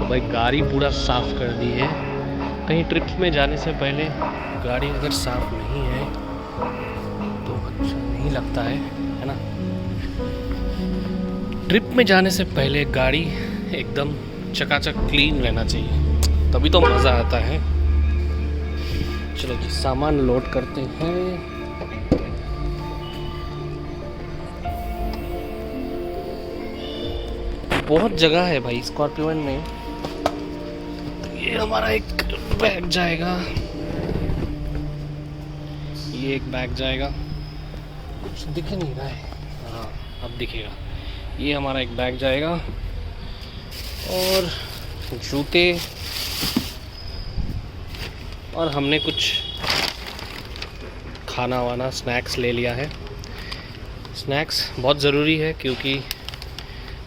भाई गाड़ी पूरा साफ़ कर दी है। कहीं ट्रिप में जाने से पहले गाड़ी अगर साफ़ नहीं है तो अच्छा नहीं लगता है ना। ट्रिप में जाने से पहले गाड़ी एकदम चकाचक क्लीन रहना चाहिए, तभी तो मज़ा आता है। चलो जी सामान लोड करते हैं। बहुत जगह है भाई स्कॉर्पियो में। तो ये हमारा एक बैग जाएगा, ये एक बैग जाएगा, कुछ दिख नहीं रहा है, हाँ अब दिखेगा। ये हमारा एक बैग जाएगा और जूते, और हमने कुछ खाना वाना स्नैक्स ले लिया है। स्नैक्स बहुत ज़रूरी है क्योंकि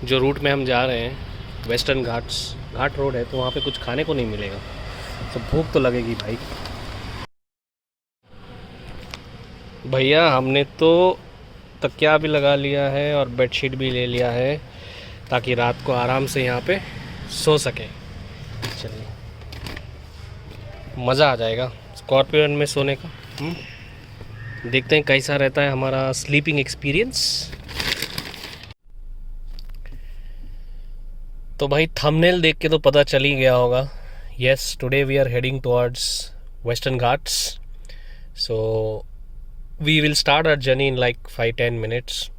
जो रूट में हम जा रहे हैं वेस्टर्न घाट रोड है, तो वहाँ पे कुछ खाने को नहीं मिलेगा, तो भूख तो लगेगी भाई। भैया हमने तो तकिया भी लगा लिया है और बेडशीट भी ले लिया है ताकि रात को आराम से यहाँ पे सो सके। चलिए मज़ा आ जाएगा स्कॉर्पियो में सोने का। देखते हैं कैसा रहता है हमारा स्लीपिंग एक्सपीरियंस। तो भाई थंबनेल देख के तो पता चल ही गया होगा। Yes, today we are heading towards Western Ghats. So we will start our journey in like 5-10 minutes.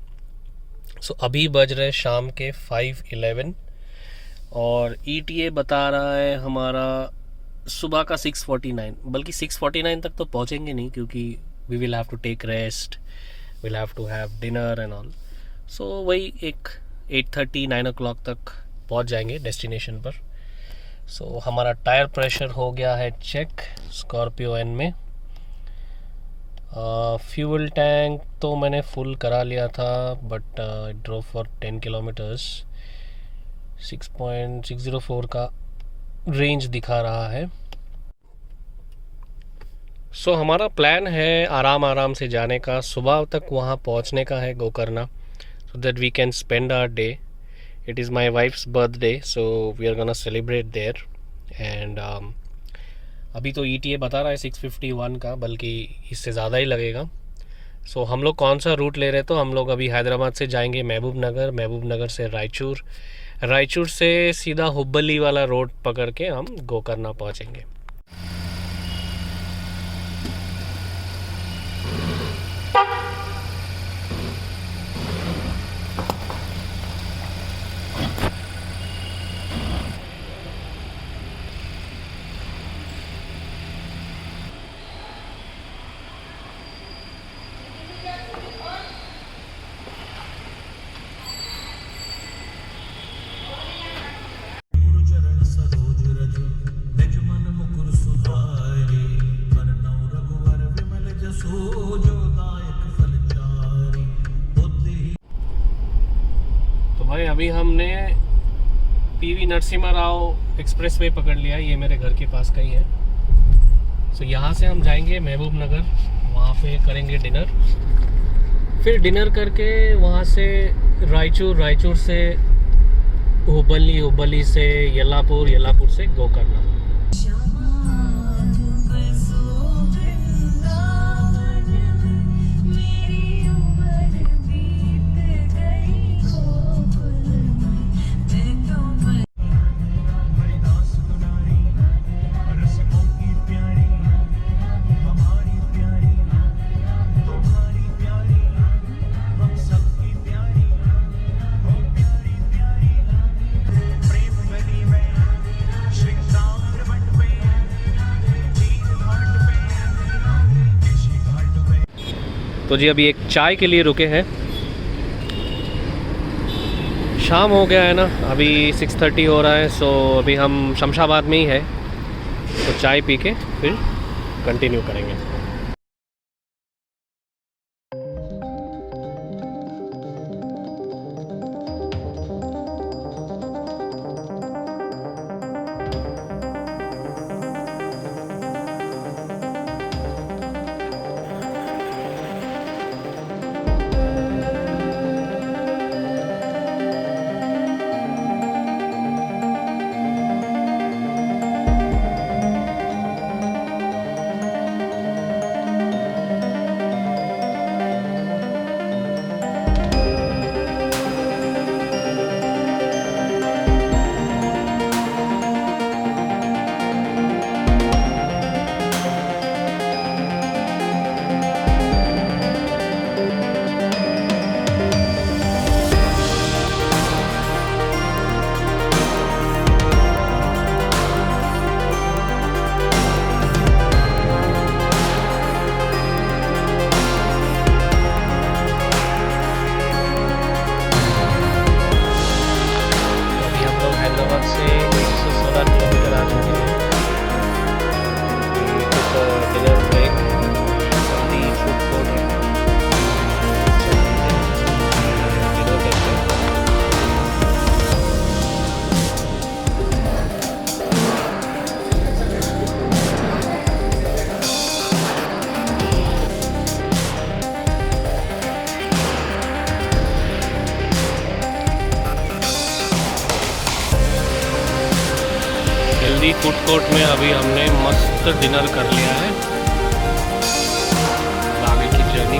सो अभी बज रहे शाम के 5:11 और ETA बता रहा है हमारा सुबह का 6:49, बल्कि 6:49 तक तो पहुँचेंगे नहीं क्योंकि we will have to take rest, will have to have dinner and all. So वही एक 8:30-9 o'clock तक पहुंच जाएंगे डेस्टिनेशन पर। सो हमारा टायर प्रेशर हो गया है चेक स्कॉर्पियो एन में। फ्यूल टैंक तो मैंने फुल करा लिया था, but it drove for 10 kilometres. 6.604 का रेंज दिखा रहा है। सो हमारा प्लान है आराम आराम से जाने का, सुबह तक वहाँ पहुँचने का है Gokarna, so that we can spend our day. It is my wife's birthday, so we are gonna celebrate there. And अभी तो ETA बता रहा है 6:51 का, बल्कि इससे ज़्यादा ही लगेगा। सो हम लोग कौन सा रूट ले रहे हैं, तो हम लोग अभी हैदराबाद से जाएंगे महबूब नगर, महबूब नगर से रायचूर, रायचूर से सीधा हुब्बली वाला रोड पकड़ के हम गोकर्णा पहुँचेंगे। तो भाई अभी हमने PV Narasimha Rao express way पकड़ लिया, ये मेरे घर के पास का ही है। सो यहाँ से हम जाएंगे महबूब नगर, वहाँ पे करेंगे डिनर, फिर डिनर करके वहाँ से रायचूर, रायचूर से हुब्बली, हुब्बली से यल्लापुर, यल्लापुर से गोकर्णा। तो जी अभी एक चाय के लिए रुके हैं, शाम हो गया है ना, अभी 6:30 हो रहा है। सो अभी हम शमशाबाद में ही है, तो चाय पी के फिर कंटिन्यू करेंगे। नंदी फूड कोर्ट में अभी हमने मस्त डिनर कर लिया है। अब आगे की journey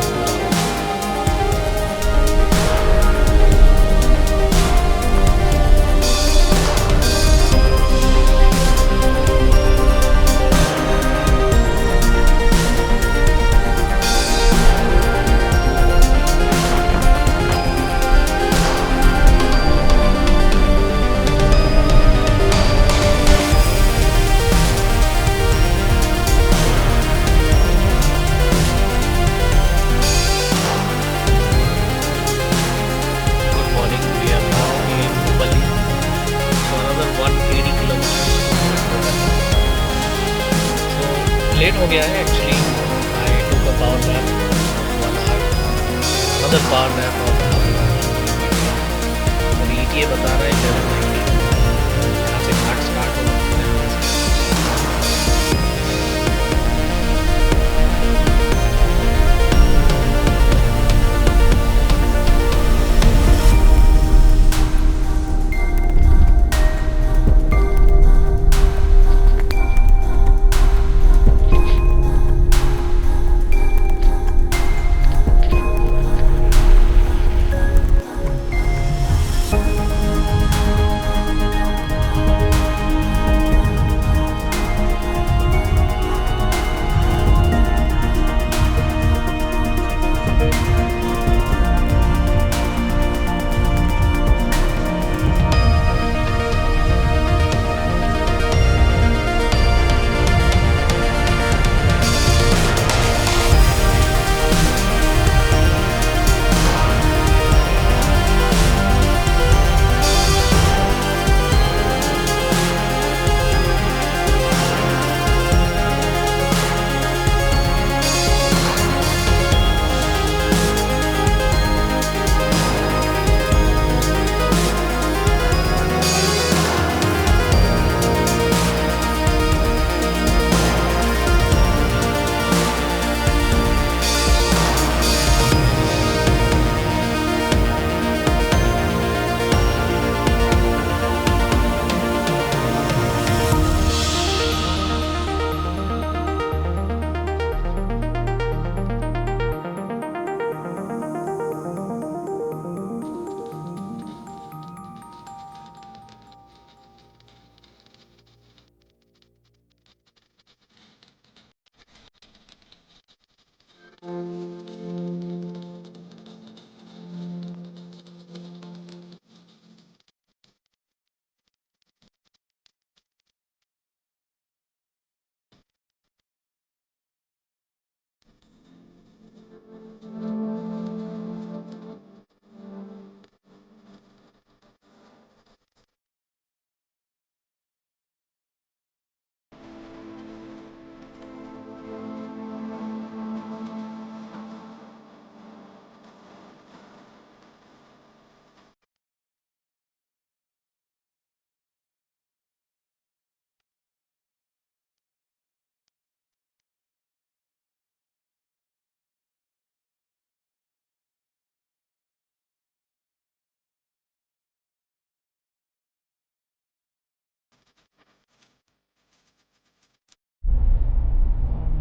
good morning, we are now in Hubli, so another 180 kilometres. So late हो गया है actually. I took a power nap 1 hour, another power nap of half an hour. और ईटीए बता रहे हैं 11:19, यहाँ से घाट स्टार्ट होगा।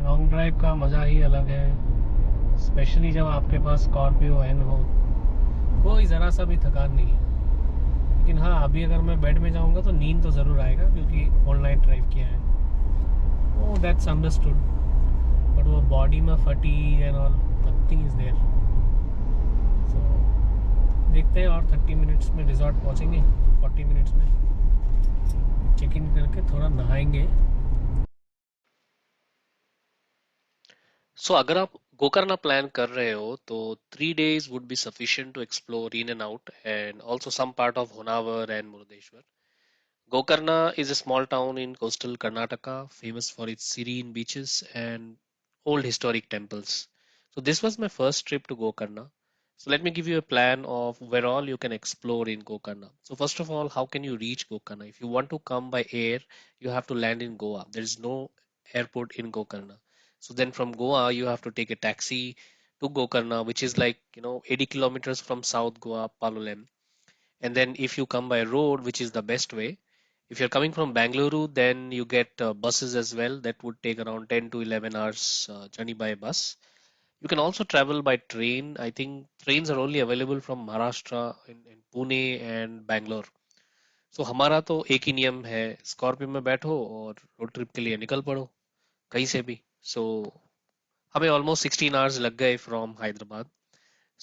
लॉन्ग ड्राइव का मज़ा ही अलग है, स्पेशली जब आपके पास स्कॉर्पियो एन हो। कोई ज़रा सा भी थकान नहीं है। लेकिन हाँ, अभी अगर मैं बेड में जाऊँगा तो नींद तो ज़रूर आएगा, क्योंकि ऑल नाइट ड्राइव किया है। ओ दैट्स अंडरस्टूड, बट वो बॉडी में fatigue and all, nothing is there. So देखते हैं, और 30 मिनट्स में रिजॉर्ट पहुँचेंगे। 40 मिनट्स में चेक इन करके थोड़ा नहाएंगे। सो अगर आप गोकर्णा प्लान कर रहे हो तो 3 days would be sufficient to explore in and out, and also some part of Honavar and Murdeshwar. Gokarna is a small town in coastal Karnataka, famous for its serene beaches and old historic temples. So this was my first trip to Gokarna. So let me give you a plan of where all you can explore in Gokarna. So first of all, how can you reach Gokarna? If you want to come by air, you have to land in Goa. There is no airport in Gokarna. So then from Goa, you have to take a taxi to Gokarna, which is like 80 kilometers from South Goa, Palolem. And then if you come by road, which is the best way, If you're coming from Bangalore, then you get buses as well that would take around 10 to 11 hours journey by bus. You can also travel by train. I think trains are only available from Maharashtra in Pune and Bangalore. So हमारा तो एक ही नियम है, Scorpio में बैठो और road trip के लिए निकल पड़ो कहीं से भी. So हमें almost 16 hours लग गए from Hyderabad.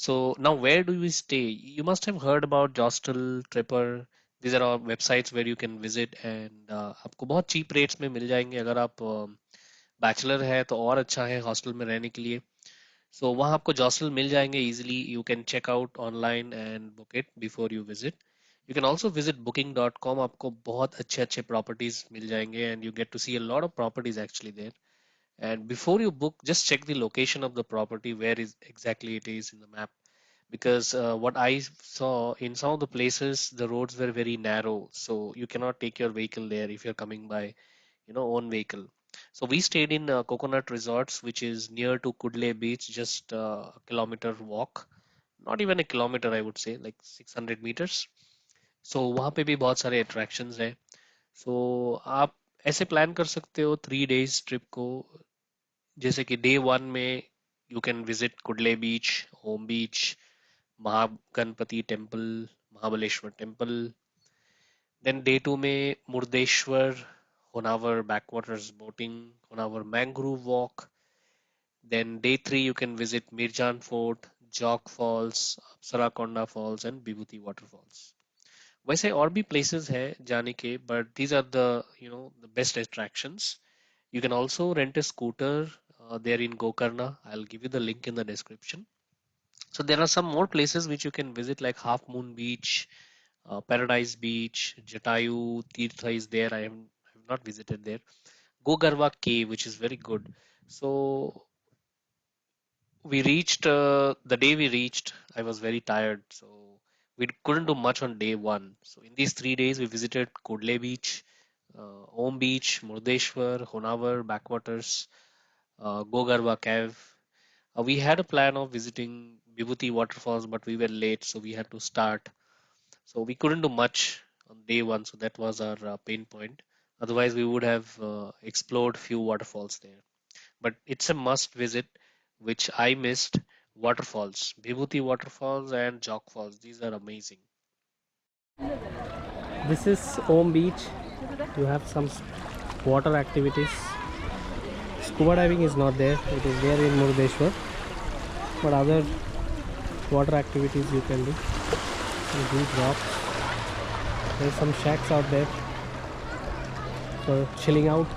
So now where do we stay? You must have heard about Jostel, Tripper. These are all websites where you can visit and आपको बहुत cheap rates में मिल जाएंगे. अगर आप बैचलर है तो और अच्छा है हॉस्टल में रहने के लिए. So वहाँ आपको जॉसल मिल जाएंगे easily. You can check out online and book it before you visit. You can also visit booking.com. आपको बहुत अच्छे अच्छे properties मिल जाएंगे and you get to see a lot of properties actually there. And before you book, just check the location of the property, where is exactly it is in the map. Because what I saw in some of the places, the roads were very narrow, so you cannot take your vehicle there if you're coming by, own vehicle. So we stayed in Coconut Resorts, which is near to Kudle Beach, just a kilometer walk. Not even a kilometer, I would say, like 600 meters. So वहाँ पे भी बहुत सारे attractions हैं. So आप ऐसे plan कर सकते हो 3 days ट्रिप को. जैसे कि डे वन में you can visit Kudle beach, Om beach, Mahaganapati temple, Mahabaleshwar temple. Then day two में Murdeshwar, Honavar backwaters boating, Honavar mangrove walk. Then day three you can visit Mirjan fort, Jog falls, Apsarakonda falls and Vibhuti waterfalls. वैसे और भी प्लेसेस है जाने के, but these are the the best attractions. You can also rent a scooter there in Gokarna. I'll give you the link in the description. So there are some more places which you can visit, like Half Moon Beach, Paradise Beach, Jatayu, Tirtha is there. I have not visited there. Gogarwa Cave, which is very good. So we reached the day we reached. I was very tired, so we couldn't do much on day one. So in these 3 days, we visited Kudle Beach, Om Beach, Murdeshwar, Honavar backwaters, Gogarwa Cave. We had a plan of visiting Vibhuti waterfalls, but we were late, so we had to start. So we couldn't do much on day one, so that was our pain point. Otherwise, we would have explored few waterfalls there. But it's a must visit, which I missed. Waterfalls, Vibhuti waterfalls and Jog falls. These are amazing. This is Om Beach. You have some water activities. Scuba diving is not there. It is there in Murdeshwar. But other water activities you can do. Some huge rocks. There's some shacks out there for chilling out.